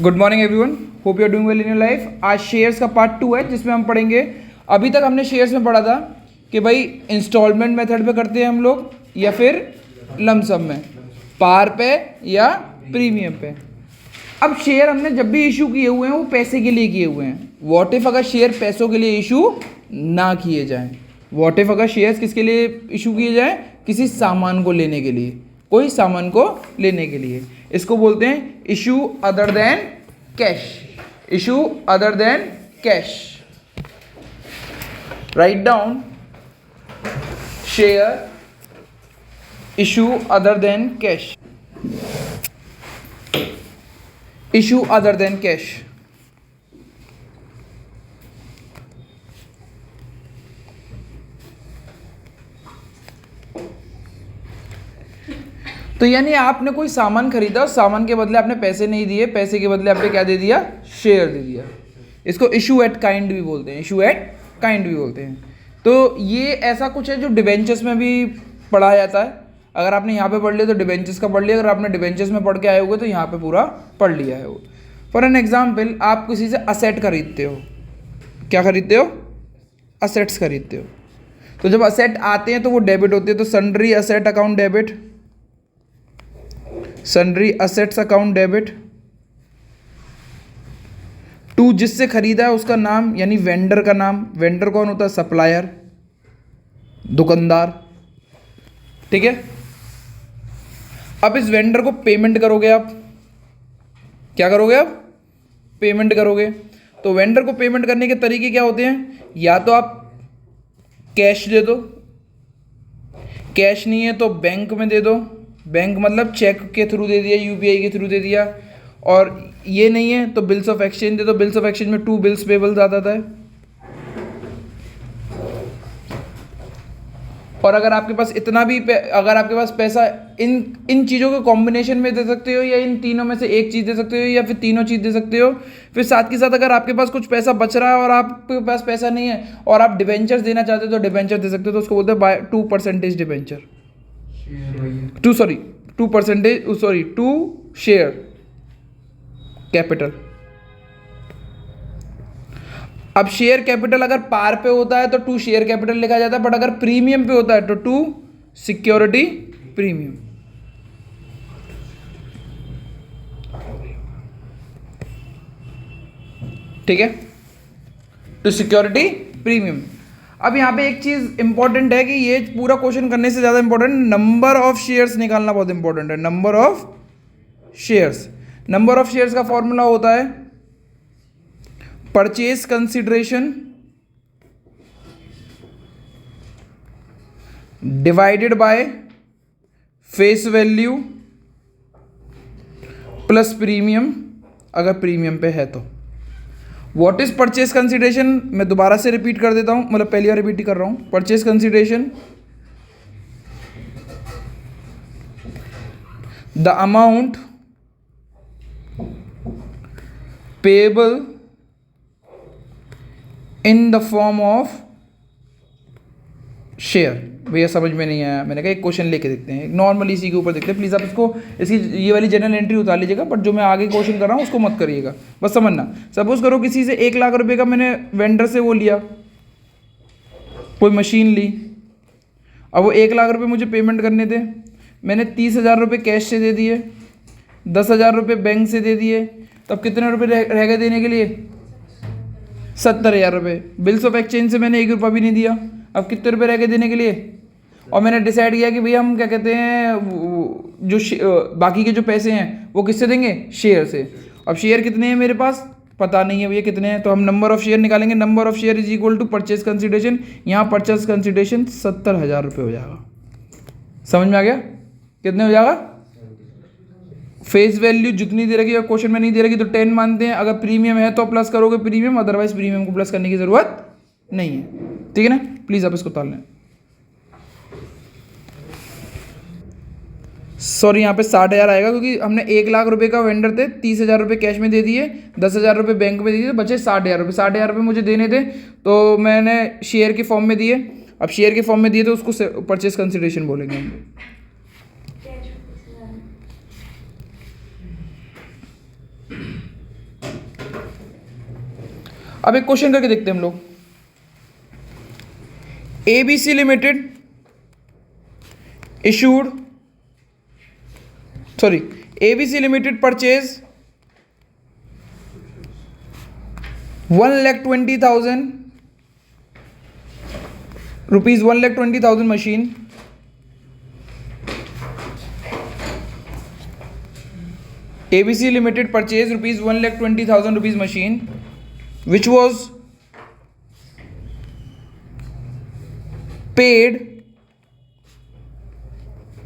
Good morning everyone, hope you are doing well in your life. आज shares का part 2 है जिसमें हम पढ़ेंगे। अभी तक हमने शेयर्स में पढ़ा था कि भाई इंस्टॉलमेंट मेथड पे करते हैं हम लोग या फिर लमसम में, पार पे या प्रीमियम पे। अब शेयर हमने जब भी इशू किए हुए हैं वो पैसे के लिए किए हुए हैं। व्हाट इफ अगर शेयर पैसों के लिए इशू ना किए जाएं, व्हाट इफ अगर शेयर्स किसके लिए इशू किए जाएं, किसी सामान को लेने के लिए, कोई सामान को लेने के लिए। इसको बोलते हैं issue other than cash. Issue other than cash. Write down share issue other than cash. Issue other than cash. तो यानी आपने कोई सामान खरीदा, उस सामान के बदले आपने पैसे नहीं दिए, पैसे के बदले आपने क्या दे दिया, शेयर दे दिया। इसको इशू एट काइंड भी बोलते हैं, इशू एट काइंड भी बोलते हैं। तो ये ऐसा कुछ है जो डिबेंचर्स में भी पढ़ा जाता है। अगर आपने यहाँ पे पढ़ लिया तो डिबेंचर्स का पढ़ लिया, अगर आपने डिबेंचर्स में पढ़ के आए होगे तो यहाँ पे पूरा पढ़ लिया है वो। फॉर एन एग्जाम्पल, आप किसी से असेट खरीदते हो। क्या खरीदते हो? असेट्स खरीदते हो। तो जब असेट आते हैं तो वो डेबिट होते हैं, तो sundry asset account debit, sundry assets account debit. To जिससे खरीदा है उसका नाम यानी वेंडर का नाम। वेंडर कौन होता है? सप्लायर, दुकानदार। ठीक है। अब इस वेंडर को पेमेंट करोगे आप। क्या करोगे आप? पेमेंट करोगे। तो वेंडर को पेमेंट करने के तरीके क्या होते हैं? या तो आप कैश दे दो, कैश नहीं है तो बैंक में दे दो। बैंक मतलब चेक के थ्रू दे दिया, यूपीआई के थ्रू दे दिया। और ये नहीं है तो बिल्स ऑफ एक्सचेंज दे दो। बिल्स ऑफ एक्सचेंज में 2 बिल्स पेबल्स आता है। और अगर आपके पास इतना भी अगर आपके पास पैसा इन चीज़ों के कॉम्बिनेशन में दे सकते हो, या इन तीनों में से एक चीज़ दे सकते हो, या फिर तीनों चीज़ दे सकते हो। फिर साथ के साथ अगर आपके पास कुछ पैसा बच रहा है और आपके पास पैसा नहीं है और आप डिबेंचर्स देना चाहते हो तो डिबेंचर दे सकते हो। तो उसको बोलते हैं बाय 2% डिबेंचर। 2 share capital. अब शेयर कैपिटल अगर पार पे होता है तो 2 शेयर कैपिटल लिखा जाता है, बट अगर प्रीमियम पे होता है तो 2 सिक्योरिटी प्रीमियम। ठीक है, तो सिक्योरिटी प्रीमियम। अब यहां पे एक चीज इंपॉर्टेंट है कि ये पूरा क्वेश्चन करने से ज्यादा इंपॉर्टेंट नंबर ऑफ शेयर्स निकालना बहुत इंपॉर्टेंट है। Number of shares. Number of shares का फॉर्मूला होता है purchase consideration divided by face value plus premium, अगर प्रीमियम पे है तो। What is purchase consideration? मैं दोबारा से रिपीट कर देता हूं, मतलब पहली बार रिपीट ही कर रहा हूं। Purchase consideration the amount payable in the form of share. भैया समझ में नहीं आया, मैंने कहा एक क्वेश्चन लेके देखते हैं, नॉर्मली इसी के ऊपर देखते हैं। प्लीज़ आप इसको इसकी ये वाली जनरल एंट्री उतार लीजिएगा, बट जो मैं आगे क्वेश्चन कर रहा हूँ उसको मत करिएगा, बस समझना। सपोज करो किसी से 1 लाख रुपए का मैंने वेंडर से वो लिया, कोई मशीन ली। अब वो 1 लाख रुपए मुझे पेमेंट करने थे। मैंने 30,000 रुपये कैश से दे दिए, 10,000 रुपये बैंक से दे दिए। तब कितने रुपये रह गए देने के लिए? 70,000 रुपये। बिल्स ऑफ एक्सचेंज से मैंने 1 रुपया भी नहीं दिया। अब कितने रुपये रह गए देने के लिए? और मैंने डिसाइड किया कि भैया हम क्या कहते हैं, जो बाकी के जो पैसे हैं वो किससे देंगे? शेयर से। अब शेयर कितने हैं मेरे पास? पता नहीं है भैया कितने हैं, तो हम नंबर ऑफ शेयर निकालेंगे। Number of share is equal to purchase consideration. यहाँ परचेज कंसिडरेशन 70,000 रुपये हो जाएगा। समझ में आ गया? कितने हो जाएगा? फेस वैल्यू जितनी दे रखी है क्वेश्चन में नहीं दे रखी तो 10 मानते हैं। अगर प्रीमियम है तो प्लस करोगे प्रीमियम, अदरवाइज प्रीमियम को प्लस करने की जरूरत नहीं है। ठीक है ना? प्लीज आप इसको ताल लें। सॉरी, यहाँ पे 60,000 आएगा क्योंकि हमने 1 लाख रुपए का वेंडर थे, 30,000 रुपये कैश में दे दिए, 10,000 रुपये बैंक में दे दिए, बचे 60,000 रुपये। 60,000 रुपये मुझे देने थे तो मैंने शेयर के फॉर्म में दिए। अब शेयर के फॉर्म में दिए तो उसको परचेज कंसिडरेशन बोलेंगे हम। अब एक क्वेश्चन करके देखते हैं हम लोग। ABC limited issued, sorry, ABC Limited purchase 1,20,000 rupees, 1,20,000 machine. ABC Limited purchase rupees 1,20,000 rupees machine, which was paid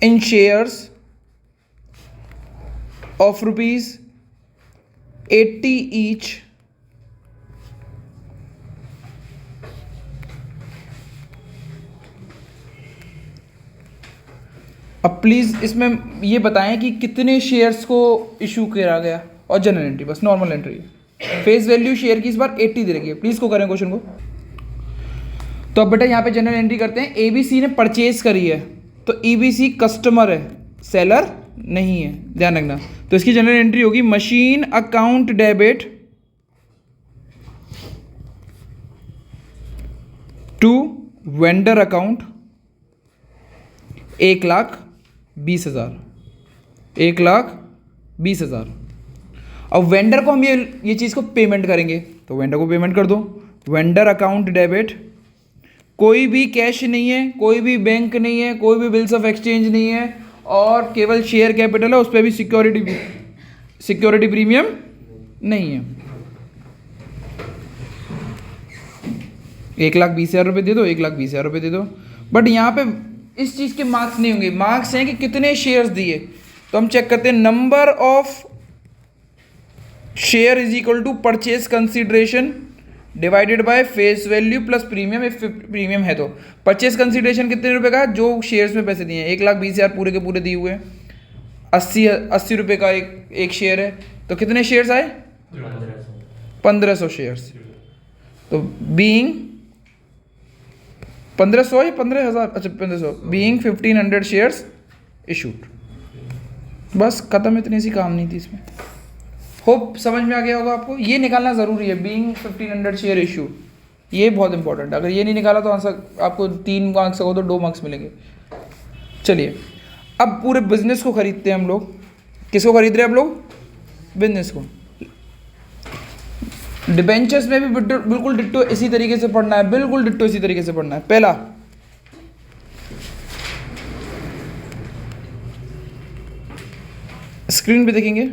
in shares of rupees 80 each अब प्लीज़ इसमें ये बताएं कि कितने शेयर्स को इशू करा गया और जनरल एंट्री, बस नॉर्मल एंट्री है। फेस वैल्यू शेयर की इस बार 80 दे रखी है। प्लीज़ को करें क्वेश्चन को। तो अब बेटा यहाँ पे जनरल एंट्री करते हैं। ABC ने परचेज करी है तो EBC कस्टमर है, सेलर नहीं है, ध्यान रखना। तो इसकी जनरल एंट्री होगी machine account debit to vendor account 1,20,000, 1,20,000। अब वेंडर को हम ये चीज़ को पेमेंट करेंगे तो वेंडर को पेमेंट कर दो। वेंडर अकाउंट डेबिट, कोई भी कैश नहीं है, कोई भी बैंक नहीं है, कोई भी बिल्स ऑफ एक्सचेंज नहीं है और केवल शेयर कैपिटल है, उस पर भी सिक्योरिटी प्रीमियम नहीं है। 1,20,000 रुपये दे दो, 1,20,000 रुपये दे दो। बट यहाँ पे इस चीज़ के मार्क्स नहीं होंगे, मार्क्स हैं कि कितने शेयर्स दिए। तो हम चेक करते हैं number of share is equal to purchase consideration divided by face value plus premium. If premium है तो परचेज कंसिडरेशन कितने रुपए का, जो शेयर्स में पैसे दिए हैं 1,20,000 पूरे के पूरे दिए हुए हैं। 80 रुपये का एक शेयर है तो कितने शेयर्स आए 1500 शेयर्स। तो बीइंग 1500 या 15,000, अच्छा 1500, बीइंग 1,500 शेयर्स इशूड। बस खत्म, इतनी सी काम नहीं थी इसमें। होप समझ में आ गया होगा आपको। ये निकालना ज़रूरी है, बीइंग 1,500 शेयर इशू, ये बहुत इंपॉर्टेंट है। अगर ये नहीं निकाला तो आंसर आपको 3 मार्क्स हो तो 2 मार्क्स मिलेंगे। चलिए अब पूरे बिजनेस को खरीदते हैं हम लोग। किसको खरीद रहे हैं हम लोग, बिजनेस को। डिबेंचर्स में भी बिल्कुल डिट्टो इसी तरीके से पढ़ना है, बिल्कुल डिट्टो इसी तरीके से पढ़ना है। पहला स्क्रीन पे देखेंगे,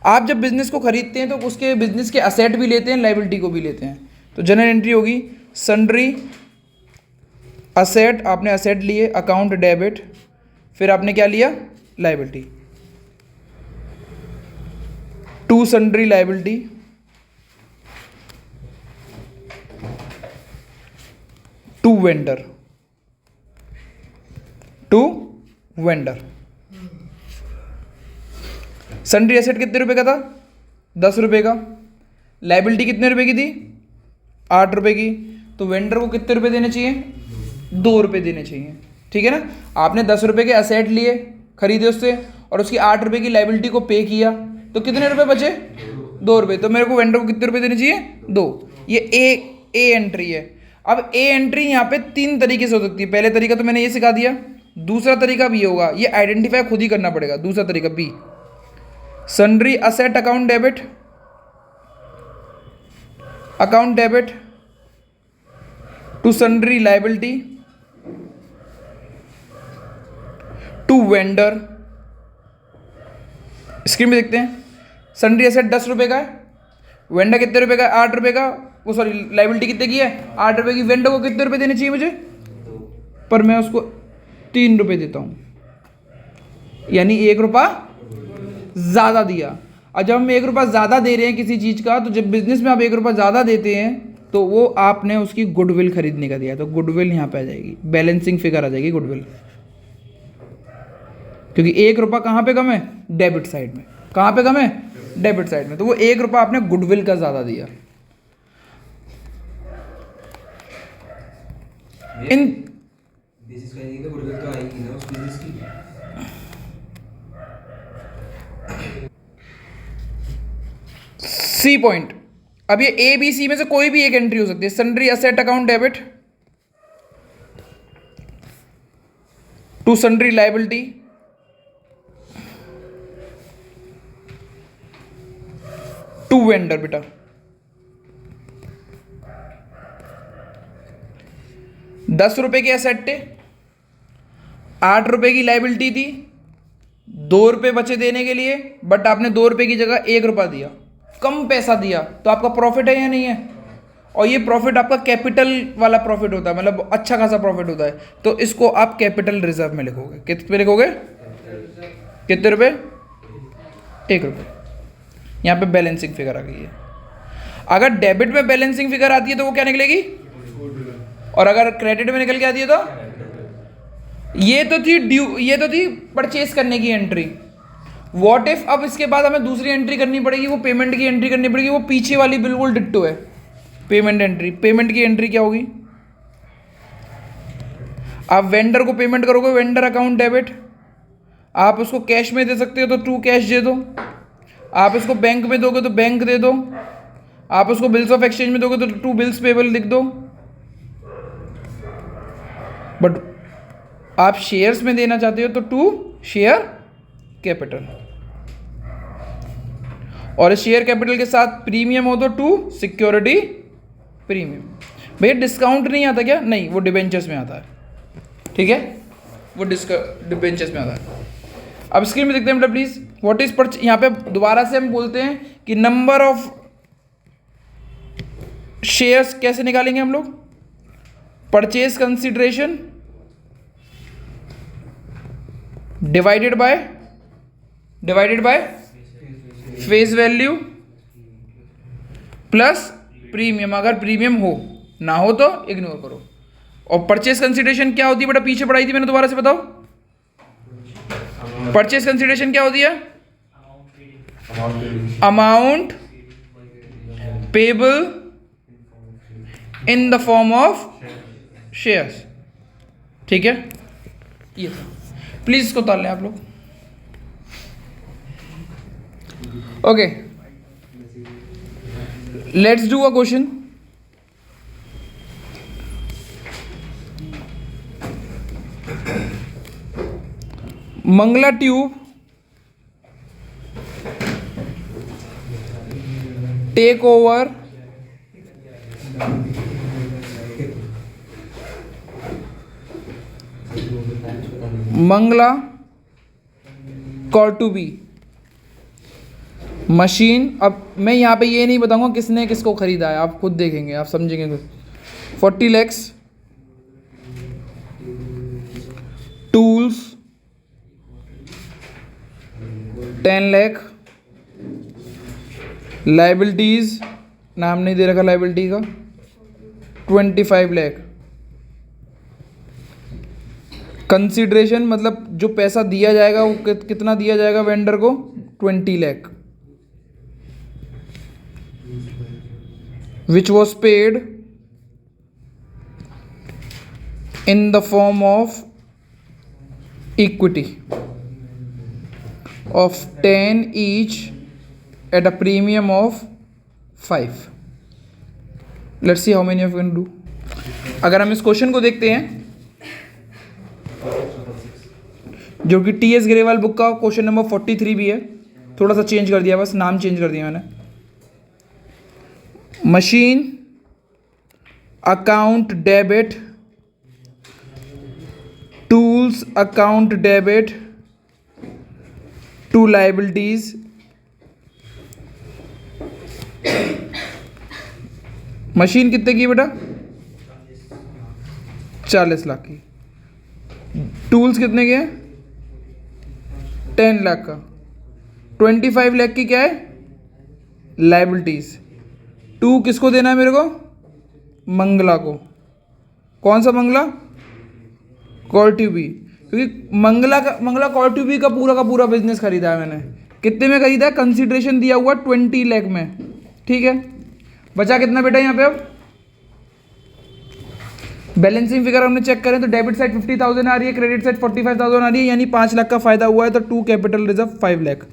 आप जब बिजनेस को खरीदते हैं तो उसके बिजनेस के असेट भी लेते हैं, लाइबिलिटी को भी लेते हैं। तो जनरल एंट्री होगी सन्ड्री असेट, आपने असेट लिए, अकाउंट डेबिट, फिर आपने क्या लिया liability, to sundry liability, to vendor, sundry asset कितने रुपए का था 10 रुपए का, लाइबिलिटी कितने रुपए की थी 8 रुपए की। तो वेंडर को कितने रुपए देने चाहिए 2 रुपए देने चाहिए, ठीक है ना। आपने 10 रुपए के एसेट लिए, खरीदे उससे, और उसकी 8 रुपए की लाइबिलिटी को पे किया, तो कितने रुपए बचे 2 रुपए। तो मेरे को वेंडर को कितने रुपए देने चाहिए 2। ये ए एंट्री है। अब ए एंट्री यहाँ पे 3 तरीके से हो सकती है। पहले तरीका तो मैंने ये सिखा दिया, दूसरा तरीका भी होगा, ये आइडेंटिफाई खुद ही करना पड़ेगा। दूसरा तरीका B, sundry asset account debit to sundry liability to vendor. Screen में देखते हैं, सन्ड्री एसेट 10 रुपए का है, वेंडर कितने रुपए का है 8 रुपए का, वो सॉरी लाइबिलिटी कितने की है 8 रुपए की। वेंडर को कितने रुपए देने चाहिए मुझे, पर मैं उसको 3 रुपए देता हूं, यानी 1 रुपया ज़्यादा दिया। और जब हम 1 रुपया ज़्यादा दे रहे हैं किसी चीज़ का, तो जब बिजनेस में आप 1 रुपया ज़्यादा देते हैं तो वो आपने उसकी गुडविल खरीदने का दिया, तो गुडविल यहाँ पे आ जाएगी, बैलेंसिंग फिगर आ जाएगी गुडविल। क्योंकि 1 रुपया कहाँ पे कम है डेबिट साइड में, कहाँ पे कम है डेबिट साइड में, तो वो 1 रुपया आपने गुडविल का ज़्यादा दिया। इन गुडविल तो आएगी ना उस बिजनेस की। सी पॉइंट, अब ये ए बी सी में से कोई भी एक एंट्री हो सकती है। Sundry asset account debit to sundry liability to vendor. बेटा 10 रुपए की एसेट थे, 8 रुपए की लायबिलिटी थी, 2 रुपए बचे देने के लिए, बट आपने 2 रुपए की जगह 1 रुपया दिया, कम पैसा दिया, तो आपका प्रॉफिट है या नहीं है? और ये प्रॉफिट आपका कैपिटल वाला प्रॉफिट होता है, मतलब अच्छा खासा प्रॉफिट होता है, तो इसको आप कैपिटल रिजर्व में लिखोगे। कितने पे लिखोगे? कितने रुपए? 1 रुपये। यहाँ पे बैलेंसिंग फिगर आ गई है। अगर डेबिट में बैलेंसिंग फिगर आती है तो वो क्या निकलेगी? और अगर क्रेडिट में निकल के आती है तो ये तो थी ड्यू, ये तो थी परचेज करने की एंट्री। व्हाट इफ अब इसके बाद हमें दूसरी एंट्री करनी पड़ेगी, वो पेमेंट की एंट्री करनी पड़ेगी, वो पीछे वाली बिल्कुल डिट्टो है, पेमेंट एंट्री। पेमेंट की एंट्री क्या होगी? आप वेंडर को पेमेंट करोगे, वेंडर अकाउंट डेबिट। आप उसको कैश में दे सकते हो तो टू कैश दे दो, आप उसको बैंक में दोगे तो बैंक दे दो, आप उसको बिल्स ऑफ एक्सचेंज में दोगे तो टू बिल्स पेबल लिख दो। बट आप शेयर्स में देना चाहते हो तो टू शेयर कैपिटल, और शेयर कैपिटल के साथ प्रीमियम हो तो टू सिक्योरिटी प्रीमियम। भैया डिस्काउंट नहीं आता क्या? नहीं, वो डिबेंचर्स में आता है, ठीक है, वो डिबेंचर्स में आता है। अब स्क्रीन में देखते हैं बेटा प्लीज, व्हाट इज परचेज। यहाँ पे दोबारा से हम बोलते हैं कि नंबर ऑफ शेयर्स कैसे निकालेंगे हम लोग? Purchase consideration divided by face value plus premium. अगर प्रीमियम हो, ना हो तो इग्नोर करो। और परचेज कंसिडरेशन क्या होती है बेटा? पीछे पढ़ाई थी मैंने, दोबारा से बताओ। परचेज कंसिडरेशन क्या होती है? Amount payable in the form of shares, ठीक है। ये प्लीज इसको उतार लें आप लोग। Okay, let's do a question. Mangala tube take over Mangala कॉर्टुबी मशीन। अब मैं यहाँ पे ये नहीं बताऊंगा किसने किसको खरीदा है, आप खुद देखेंगे, आप समझेंगे खुद। 40 lakhs टूल्स, 10 lakh लाइबिलिटीज, नाम नहीं दे रखा लाइबिलिटी का, 25 lakh कंसिडरेशन, मतलब जो पैसा दिया जाएगा वो कितना दिया जाएगा वेंडर को? 20 lakh, which was paid in the form of equity of 10 each at a premium of 5. Let's see how many of you can do. अगर हम इस क्वेश्चन को देखते हैं, जो कि टी एस ग्रेवाल बुक का क्वेश्चन नंबर 43 भी है, थोड़ा सा चेंज कर दिया, बस नाम चेंज कर दिया मैंने। Machine account debit, tools account debit to liabilities, machine कितने की बेटा? 40 लाख की। टूल्स कितने के हैं? 10 लाख का। 25 लाख की क्या है? लाइबिलिटीज। टू किसको देना है मेरे को? मंगला को। कौन सा मंगला? कॉर्ट्यूबी, क्योंकि मंगला कॉर्ट्यूबी का पूरा बिजनेस खरीदा है मैंने। कितने में खरीदा है? कंसिडरेशन दिया हुआ 20 लाख में, ठीक है। बचा कितना बेटा यहाँ पे? अब बैलेंसिंग फिगर हमने चेक करें तो डेबिट साइड 50,000 आ रही है, क्रेडिट साइड 45,000 आ रही है, यानी 5 लाख का फायदा हुआ है, तो टू कैपिटल रिजर्व 5 लाख।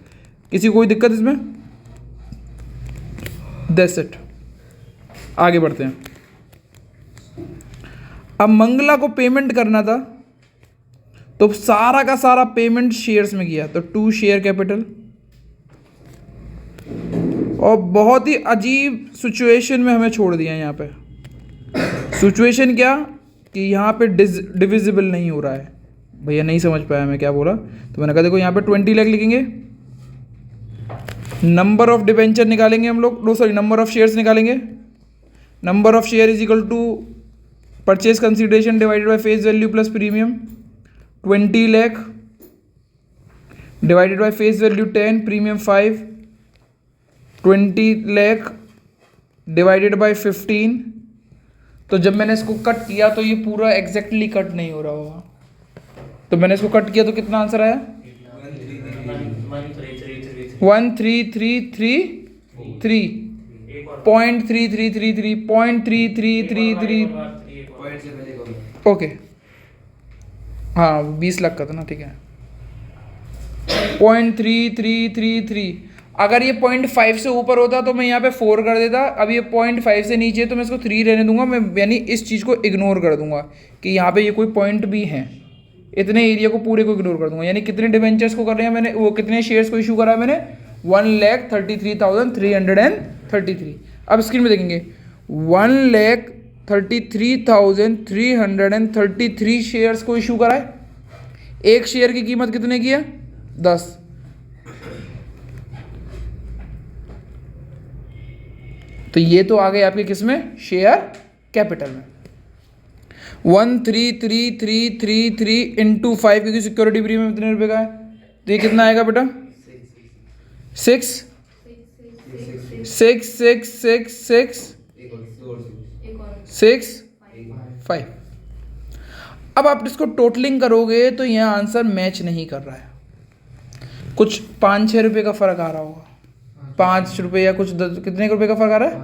किसी कोई दिक्कत इसमें? That's it. आगे बढ़ते हैं। अब मंगला को पेमेंट करना था, तो सारा का सारा पेमेंट शेयर्स में किया, तो 2 शेयर कैपिटल। और बहुत ही अजीब सिचुएशन में हमें छोड़ दिया यहाँ पे। सिचुएशन क्या कि यहाँ पे डिविजिबल नहीं हो रहा है। भैया नहीं समझ पाया मैं क्या बोला, तो मैंने कहा देखो यहाँ पे 20 लाख लिखेंगे, नंबर ऑफ डिबेंचर निकालेंगे हम लोग, नंबर ऑफ शेयर्स निकालेंगे। Number of share is equal to purchase consideration divided by face value plus premium. 20 lakh divided by face value 10, premium 5। 20 lakh divided by 15। तो जब मैंने इसको कट किया तो ये पूरा एग्जैक्टली कट नहीं हो रहा होगा, तो मैंने इसको कट किया तो कितना आंसर आया? 0.3333 ओके, हाँ 20 लाख का था ना, ठीक है। 0.3333। अगर ये 0.5 से ऊपर होता तो मैं यहाँ पे 4 कर देता। अब ये 0.5 से नीचे है तो मैं इसको 3 रहने दूंगा, मैं यानी इस चीज़ को इग्नोर कर दूंगा कि यहाँ पे ये कोई पॉइंट भी है। इतने एरिया को पूरे को इग्नोर कर दूंगा। यानी कितने डिवेंचर्स को कर रहे हैं मैंने, वो कितने शेयर्स को इशू करा है मैंने? 1,33,333। अब स्क्रीन में देखेंगे 1,33,333 शेयर्स को इशू करा है। एक शेयर की कीमत कितने की है? 10। तो ये तो आ गए आपके किस में? शेयर कैपिटल में। 1,33,333 इंटू 5 क्योंकि सिक्योरिटी प्रीमियम कितने रुपए का है, तो ये कितना आएगा बेटा? 6 6 6 6 6 5। अब आप इसको टोटलिंग करोगे तो यह आंसर मैच नहीं कर रहा है, कुछ 5-6 रुपये का फर्क आ रहा होगा। 5 रुपये या कुछ 10, कितने रुपये का फर्क आ रहा है?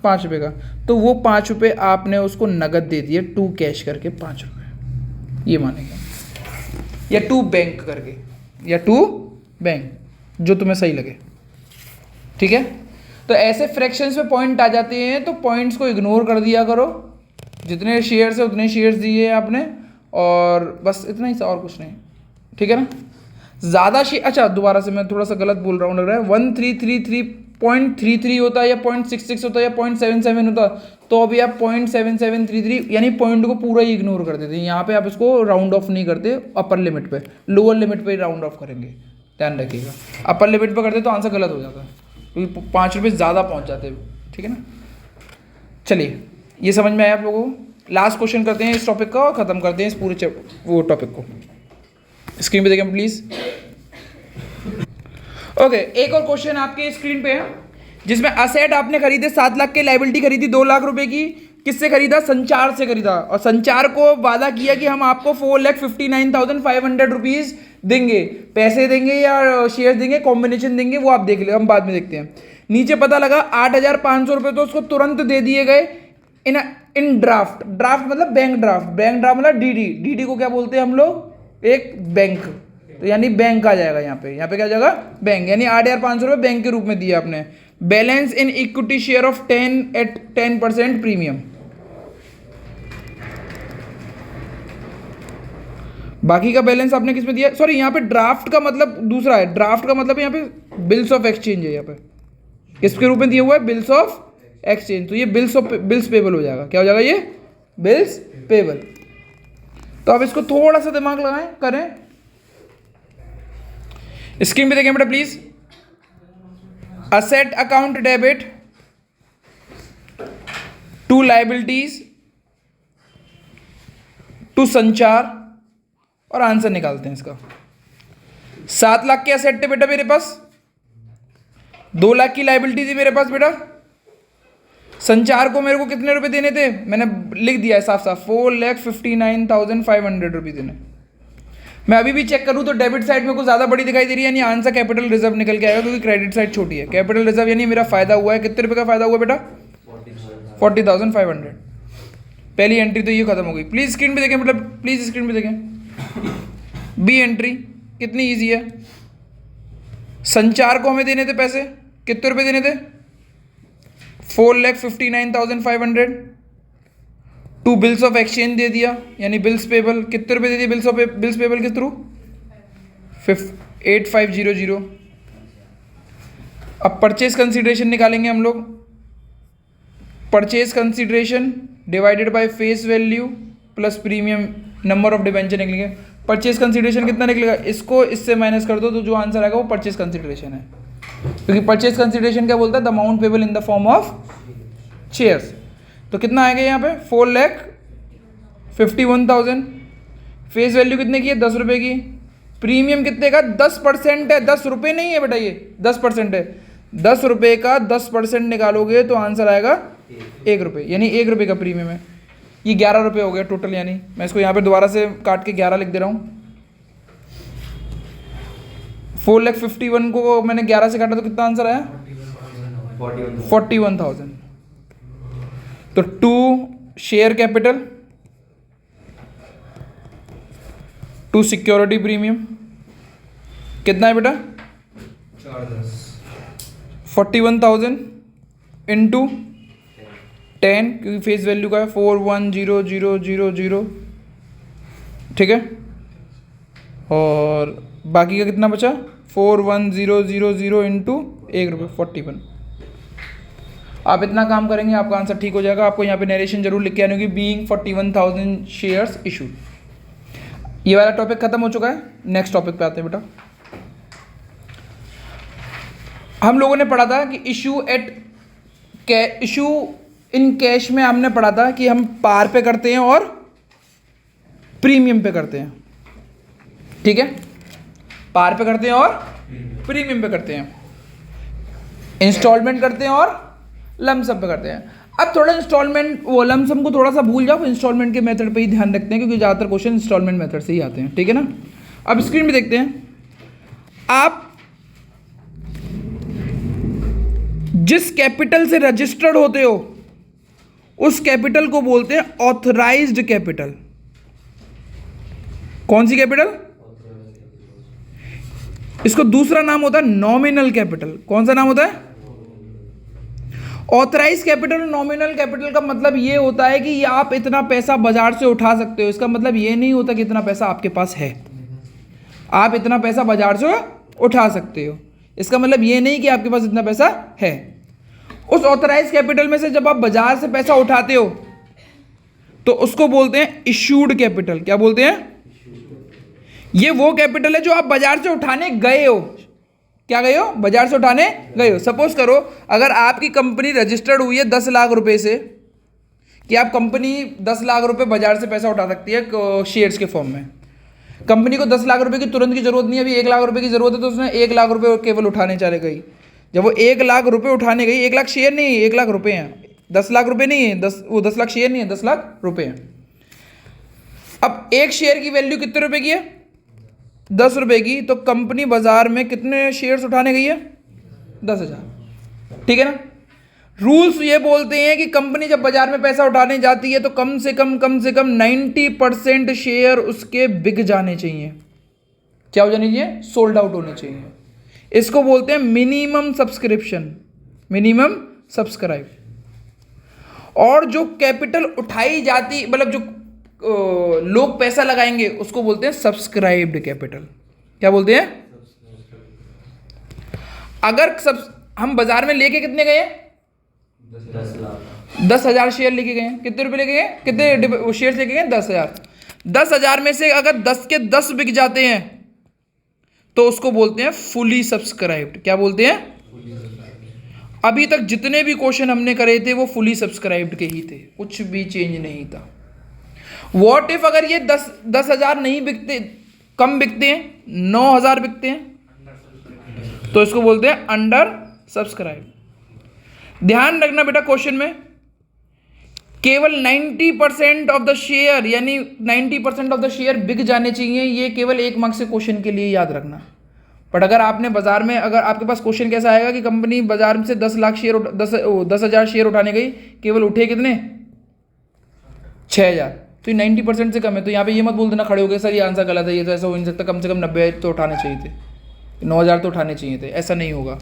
5 रुपये का। तो वो 5 रुपये आपने उसको नगद दे दिए, 2 कैश करके 5 रुपये, ये मानेंगे, या 2 बैंक करके, या 2 बैंक, जो तुम्हें सही लगे, ठीक है। तो ऐसे फ्रैक्शंस में पॉइंट आ जाते हैं, तो पॉइंट्स को इग्नोर कर दिया करो। जितने शेयर्स है उतने शेयर्स दिए आपने, और बस इतना ही सा, और कुछ नहीं, ठीक है ना। ज़्यादा शेयर, अच्छा दोबारा से मैं थोड़ा सा गलत बोल रहा हूँ लग रहा है। 1,333.33 होता है, या 0.66 होता है, या 0.77 होता, तो अभी आप 0.7733 यानी पॉइंट को पूरा ही इग्नोर कर देते हैं। यहाँ पे आप इसको राउंड ऑफ नहीं करते, अपर लिमिट पे, लोअर लिमिट पे राउंड ऑफ करेंगे, ध्यान रखिएगा। अपर लिमिट पे करते तो आंसर गलत हो जाता है, क्योंकि 5 रुपये ज़्यादा पहुँच जाते हैं, ठीक है ना। चलिए, ये समझ में आया आप लोगों को? लास्ट क्वेश्चन करते हैं इस टॉपिक का और ख़त्म करते हैं इस पूरे वो टॉपिक को। स्क्रीन पे देखें प्लीज़। ओके, एक और क्वेश्चन आपके स्क्रीन पे है, जिसमें असेट आपने खरीदे 7 लाख के, लाइबिलिटी खरीदी 2 लाख रुपए की। किससे खरीदा? संचार से खरीदा। और संचार को वादा किया कि हम आपको 4,59,500 रुपीज़ देंगे। पैसे देंगे या शेयर देंगे, कॉम्बिनेशन देंगे, वो आप देख ले, हम बाद में देखते हैं। नीचे पता लगा 8,500 रुपये तो उसको तुरंत दे दिए गए इन ड्राफ्ट। ड्राफ्ट मतलब बैंक ड्राफ्ट, बैंक ड्राफ्ट मतलब डीडी। डीडी को क्या बोलते हैं हम लोग? एक बैंक। तो यानी बैंक आ जाएगा यहाँ पे क्या आ जाएगा? बैंक। यानी 8,500 रुपये बैंक के रूप में दिया आपने। Balance in equity share of 10 at 10% premium. बाकी का बैलेंस आपने किस में दिया? सॉरी, यहाँ पे ड्राफ्ट का मतलब दूसरा है। ड्राफ्ट का मतलब यहाँ पे बिल्स ऑफ एक्सचेंज है। यहाँ पे किसके रूप में दिया हुआ है? Bills of exchange. तो ये बिल्स पेबल हो जाएगा। क्या हो जाएगा ये? Bills payable. तो अब इसको थोड़ा सा दिमाग लगाएं, करें। स्क्रीन पे देखें बेटा please. Asset account debit to liabilities to संचार, और आंसर निकालते हैं इसका। 7 लाख के असेट थे बेटा मेरे पास, 2 लाख की लाइबिलिटी थी मेरे पास बेटा। संचार को मेरे को कितने रुपए देने थे? मैंने लिख दिया है साफ साफ, 4,59,500 रुपये देने। मैं अभी भी चेक करूं तो डेबिट साइड में कुछ ज़्यादा बड़ी दिखाई दे रही है, यानी आंसर कैपिटल रिजर्व निकल के आएगा, क्योंकि क्रेडिट साइड छोटी है। कैपिटल रिजर्व यानी मेरा फायदा हुआ है। कितने रुपए का फायदा हुआ बेटा? 40,500। पहली एंट्री तो ये खत्म हो गई। प्लीज स्क्रीन पे देखें, मतलब प्लीज स्क्रीन पे देखें। बी एंट्री कितनी ईजी है। संचार को हमें देने थे पैसे, कितने रुपए देने थे? 4,59,500। 2 बिल्स ऑफ एक्सचेंज दे दिया, यानी बिल्स पेबल कितने रुपए दे दिए बिल्स पेबल के थ्रू 8500। अब परचेज कंसीडरेशन निकालेंगे हम लोग। Purchase consideration divided by face value plus premium number of debenture निकलेंगे। परचेज कंसीडरेशन कितना निकलेगा, इसको इससे माइनस कर दो तो जो आंसर आएगा वो परचेज कंसीडरेशन है, क्योंकि परचेज कंसीडरेशन क्या बोलता है, the amount payable in the form of shares. तो कितना आएगा यहाँ पे 4,51,000। फेस वैल्यू कितने की है, 10 रुपये की। प्रीमियम कितने का, 10% है, 10 रुपये नहीं है बेटा, ये 10% है। 10 रुपये का 10% निकालोगे तो आंसर आएगा 1 रुपये, यानी 1 रुपये का प्रीमियम है। ये 11 रुपये हो गया टोटल, यानी मैं इसको यहाँ पे दोबारा से काट के 11 लिख दे रहा हूँ। 4,51,000 को मैंने 11 से काटा तो कितना आंसर आया, 41,000। तो 2 शेयर कैपिटल, 2 सिक्योरिटी प्रीमियम कितना है बेटा, 41,000 इंटू 10, क्योंकि फेस वैल्यू का है 41,0,0,0,0, ठीक है। और बाकी का कितना बचा, 41,000 इंटू 1 रुपये 41। आप इतना काम करेंगे आपका आंसर ठीक हो जाएगा। आपको यहाँ पे नरेशन जरूर लिख के आने होगी, बीइंग 41,000 शेयर्स इशूड। ये वाला टॉपिक खत्म हो चुका है। नेक्स्ट टॉपिक पे आते हैं बेटा। हम लोगों ने पढ़ा था कि इशू इन कैश में हमने पढ़ा था कि हम पार पे करते हैं और प्रीमियम पे करते हैं, ठीक है। पार पे करते हैं और प्रीमियम पे करते हैं, इंस्टॉलमेंट करते हैं और लमसम पे करते हैं। अब थोड़ा इंस्टॉलमेंट वो लमसम को थोड़ा सा भूल जाओ, इंस्टॉलमेंट के मेथड पे ही ध्यान रखते हैं, क्योंकि ज़्यादातर क्वेश्चन इंस्टॉलमेंट मेथड से ही आते हैं, ठीक है ना। अब स्क्रीन पे देखते हैं, आप जिस कैपिटल से रजिस्टर्ड होते हो उस कैपिटल को बोलते हैं ऑथराइज्ड कैपिटल। कौन सी कैपिटल, इसको दूसरा नाम होता है नॉमिनल कैपिटल। कौन सा नाम होता है, ऑथराइज कैपिटल। नॉमिनल कैपिटल का मतलब ये होता है कि आप इतना पैसा बाजार से उठा सकते हो। इसका मतलब ये नहीं होता कि इतना पैसा आपके पास है, आप इतना पैसा बाजार से उठा सकते हो। इसका मतलब ये नहीं कि आपके पास इतना पैसा है। उस ऑथराइज कैपिटल में से जब आप बाजार से पैसा उठाते हो तो उसको बोलते हैं इशूड कैपिटल। क्या बोलते हैं, ये वो कैपिटल है जो आप बाजार से उठाने गए हो। क्या गए हो, बाजार से उठाने गए हो। सपोज करो अगर आपकी कंपनी रजिस्टर्ड हुई है 10 लाख रुपए से, कि आप कंपनी 10 लाख रुपए बाजार से पैसा उठा सकती है शेयर्स के फॉर्म में। कंपनी को 10 लाख रुपए की तुरंत की जरूरत नहीं है, अभी 1 लाख रुपए की जरूरत है, तो उसने 1 लाख रुपए केवल उठाने चले गई। जब वो 1 लाख रुपए उठाने गई, 1 लाख शेयर नहीं है, 1 लाख रुपए हैं, 10 लाख रुपए नहीं है, 10 लाख शेयर नहीं है, 10 लाख रुपए हैं। अब एक शेयर की वैल्यू कितने रुपए की है, 10 रुपए की। तो कंपनी बाजार में कितने शेयर्स उठाने गई है, 10,000, ठीक है ना। रूल्स ये बोलते हैं कि कंपनी जब बाजार में पैसा उठाने जाती है तो कम से कम 90% शेयर उसके बिक जाने चाहिए। क्या हो जाने चाहिए, सोल्ड आउट होने चाहिए। इसको बोलते हैं मिनिमम सब्सक्रिप्शन, मिनिमम सब्सक्राइब। और जो कैपिटल उठाई जाती, मतलब जो लोग पैसा लगाएंगे उसको बोलते हैं सब्सक्राइब्ड कैपिटल। क्या बोलते हैं, अगर हम बाजार में लेके कितने गए, 10,000 शेयर लेके गए। कितने रुपए लेके गए, कितने शेयर लेके गए, 10,000। 10,000 में से अगर 10 के 10 बिक जाते हैं तो उसको बोलते हैं फुली सब्सक्राइब्ड। क्या बोलते हैं, अभी तक जितने भी क्वेश्चन हमने करे थे वो फुली सब्सक्राइब्ड के ही थे, कुछ भी चेंज नहीं था। व्हाट इफ अगर ये 10,000 नहीं बिकते, कम बिकते हैं, 9,000 बिकते हैं, तो इसको बोलते हैं अंडर सब्सक्राइब। ध्यान रखना बेटा, क्वेश्चन में केवल 90% ऑफ द शेयर, यानी 90% ऑफ द शेयर बिक जाने चाहिए। ये केवल 1 मार्क्स के क्वेश्चन के लिए याद रखना। बट अगर आपने बाजार में, अगर आपके पास क्वेश्चन कैसा आएगा कि कंपनी बाजार में से 10,000 शेयर उठाने गई, केवल उठे कितने, 6,000, तो 90% से कम है। तो यहाँ पे ये मत बोल देना खड़े हो गए सर ये आंसर गलत है, ये तो ऐसा हो नहीं सकता, कम से कम 90 तो उठाने चाहिए थे, 9,000 तो उठाने चाहिए थे। ऐसा नहीं होगा,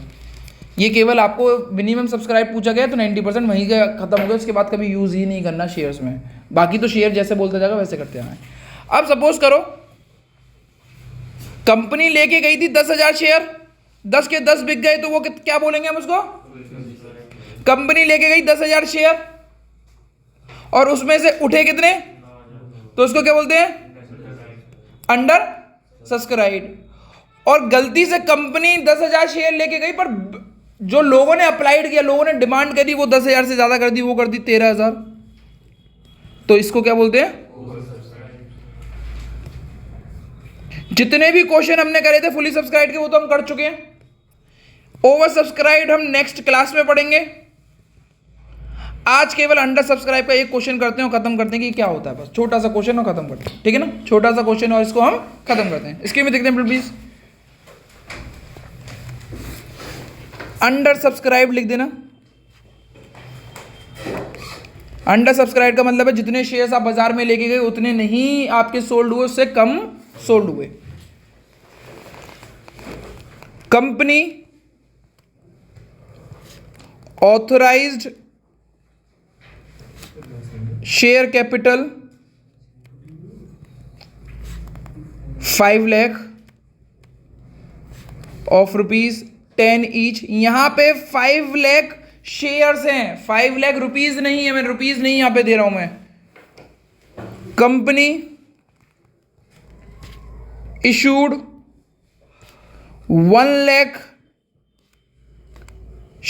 ये केवल आपको मिनिमम सब्सक्राइब पूछा गया तो 90% वहीं का खत्म हो गया, उसके बाद कभी यूज़ ही नहीं करना शेयर्स में। बाकी तो शेयर जैसे बोलते जाएगा वैसे करते आए। अब सपोज करो कंपनी लेके गई थी 10,000 शेयर, 10 के 10 बिक गए तो वो क्या बोलेंगे हम उसको? कंपनी लेके गई 10,000 शेयर और उसमें से उठे कितने, तो उसको क्या बोलते हैं? Under subscribe. और गलती से कंपनी 10,000 शेयर लेके गई पर जो लोगों ने अप्लाइड किया, लोगों ने डिमांड करी, वो 10,000 से ज्यादा कर दी, वो कर दी 13,000, तो इसको क्या बोलते हैं? जितने भी क्वेश्चन हमने करे थे फुली सब्सक्राइब के वो तो हम कर चुके हैं। ओवर सब्सक्राइब हम नेक्स्ट क्लास में पढ़ेंगे। आज केवल अंडर सब्सक्राइब का एक क्वेश्चन करते हैं और खत्म करते हैं कि क्या होता है। बस छोटा सा क्वेश्चन और खत्म करते हैं, ठीक है ना? छोटा सा क्वेश्चन और इसको हम खत्म करते हैं। इसके में देखते हैं प्लीज, अंडर सब्सक्राइब लिख देना। अंडर सब्सक्राइब का मतलब है जितने शेयर्स आप बाजार में लेके गए उतने नहीं आपके सोल्ड हुए, उससे कम सोल्ड हुए। Company authorised share capital 5 lakh of ₹10 each. यहां पे 5 लाख शेयर्स हैं, 5 लाख रुपीज नहीं है, मैं रुपीज नहीं यहां पे दे रहा हूं मैं। Company issued 1 lakh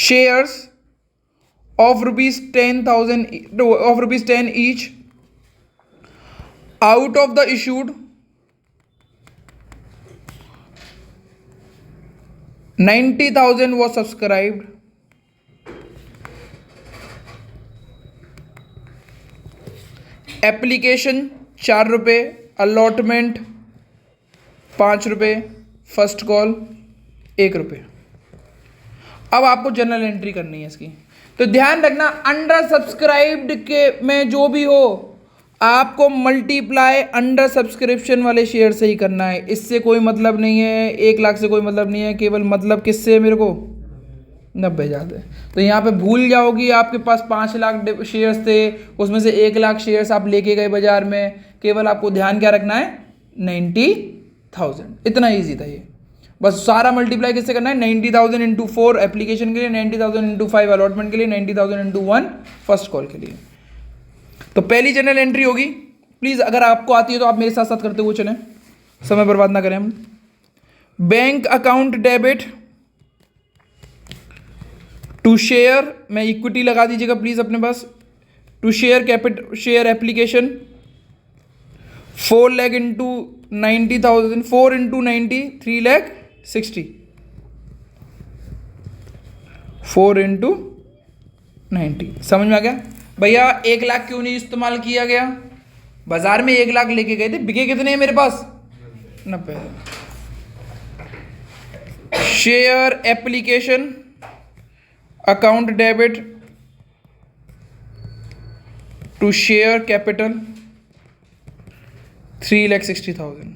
shares of ₹10 each. Out of the issued 90,000 was subscribed. Application ₹4, allotment ₹5, first call ₹1। अब आपको जनरल एंट्री करनी है इसकी, तो ध्यान रखना अंडर सब्सक्राइब्ड के में जो भी हो आपको मल्टीप्लाई अंडर सब्सक्रिप्शन वाले शेयर से ही करना है। इससे कोई मतलब नहीं है, 1 लाख से कोई मतलब नहीं है, केवल मतलब किससे है मेरे को? 90,000 है। तो यहाँ पे भूल जाओगी आपके पास 5 लाख शेयर्स थे, उसमें से 1 लाख शेयर्स आप लेके गए बाजार में, केवल आपको ध्यान क्या रखना है? 90,000। इतना ईजी था ये। बस सारा मल्टीप्लाई किससे करना है? 90,000 इंटू 4 एप्लीकेशन के लिए, 90,000 इंटू 5 अलॉटमेंट के लिए, 90,000 इंटू 1 फर्स्ट कॉल के लिए। तो पहली जनरल एंट्री होगी, प्लीज अगर आपको आती है तो आप मेरे साथ साथ करते हुए चलें, समय बर्बाद ना करें हम। Bank account debit to share, मैं इक्विटी लगा दीजिएगा प्लीज अपने पास, to share capital share application 4 lakh into 90,000, 4 into 90 3,60,000, 4 into 90। समझ में आ गया भैया? 1 लाख क्यों नहीं इस्तेमाल किया गया? बाजार में 1 लाख लेके गए थे, बिके कितने हैं मेरे पास? 90। Share application account debit to share capital 3,60,000।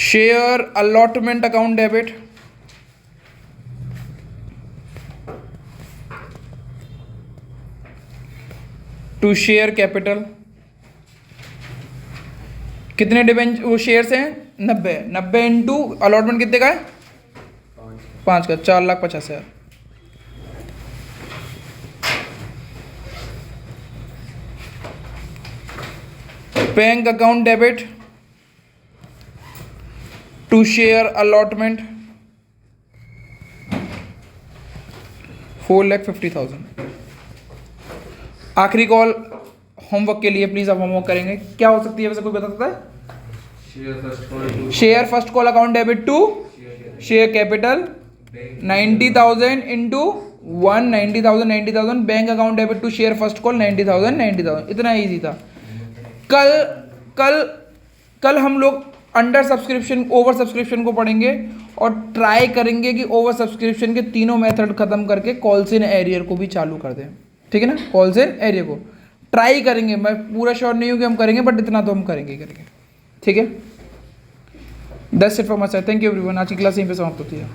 Share allotment account debit to share capital, कितने डिबेंच वो शेयर्स हैं? 90 इंटू अलॉटमेंट कितने का है? 5 का, 4,50,000। Bank account debit to share allotment 4,50,000। आखिरी कॉल होमवर्क के लिए, प्लीज आप होमवर्क करेंगे। क्या हो सकती है वैसे, कोई बता सकता है? Share first call account debit to share capital 90,000 into 1 90,000 bank account debit to share first call 90,000। इतना ईजी था। कल हम लोग अंडर सब्सक्रिप्शन ओवर सब्सक्रिप्शन को पढ़ेंगे और ट्राई करेंगे कि ओवर सब्सक्रिप्शन के तीनों मेथड खत्म करके कॉल्स इन एरियर को भी चालू कर दें, ठीक है ना? कॉल्स इन एरियर को ट्राई करेंगे, मैं पूरा श्योर नहीं हूँ कि हम करेंगे, बट इतना तो हम करेंगे। ठीक है, that's it for my side. Thank you everyone. आज की क्लास यहीं पे समाप्त होती है।